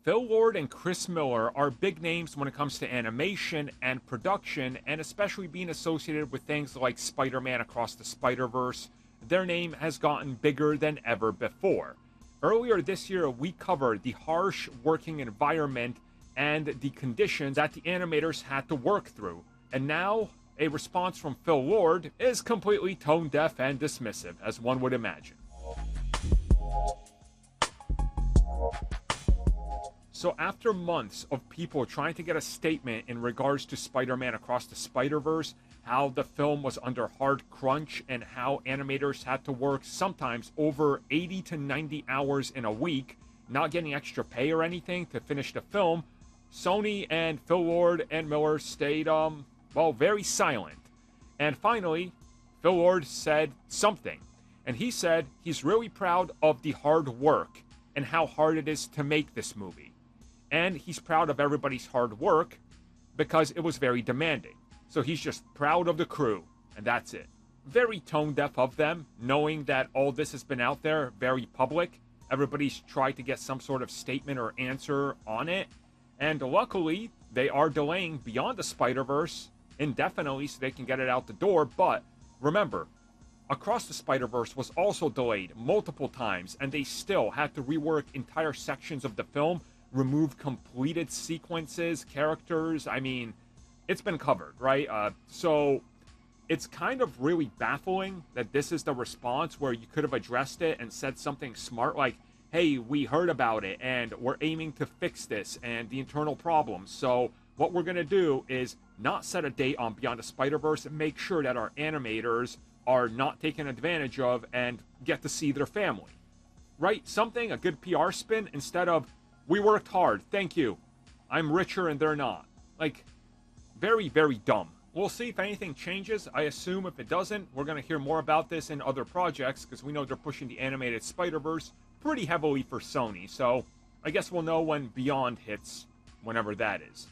Phil Lord and Chris Miller are big names when it comes to animation and production, and especially being associated with things like Spider-Man Across the Spider-Verse. Their name has gotten bigger than ever before. Earlier this year, we covered the harsh working environment and the conditions that the animators had to work through. And now, a response from Phil Lord is completely tone-deaf and dismissive, as one would imagine. So after months of people trying to get a statement in regards to Spider-Man Across the Spider-Verse, how the film was under hard crunch and how animators had to work sometimes over 80 to 90 hours in a week, not getting extra pay or anything to finish the film, Sony and Phil Lord and Miller stayed, very silent. And finally, Phil Lord said something. And he said he's really proud of the hard work and how hard it is to make this movie. And he's proud of everybody's hard work because it was very demanding. So he's just proud of the crew, and that's it. Very tone-deaf of them, knowing that all this has been out there, very public. Everybody's tried to get some sort of statement or answer on it. And luckily, they are delaying Beyond the Spider-Verse indefinitely so they can get it out the door. But remember, Across the Spider-Verse was also delayed multiple times, and they still had to rework entire sections of the film, remove completed sequences, characters. I mean, it's been covered, right? So it's kind of really baffling that this is the response where you could have addressed it and said something smart like, hey, we heard about it and we're aiming to fix this and the internal problems. So what we're going to do is not set a date on Beyond the Spider-Verse and make sure that our animators are not taken advantage of and get to see their family. Right? Something, a good PR spin, instead of, we worked hard, thank you. I'm richer and they're not. Like, very, very dumb. We'll see if anything changes. I assume if it doesn't, we're going to hear more about this in other projects, because we know they're pushing the animated Spider-Verse pretty heavily for Sony. So I guess we'll know when Beyond hits, whenever that is.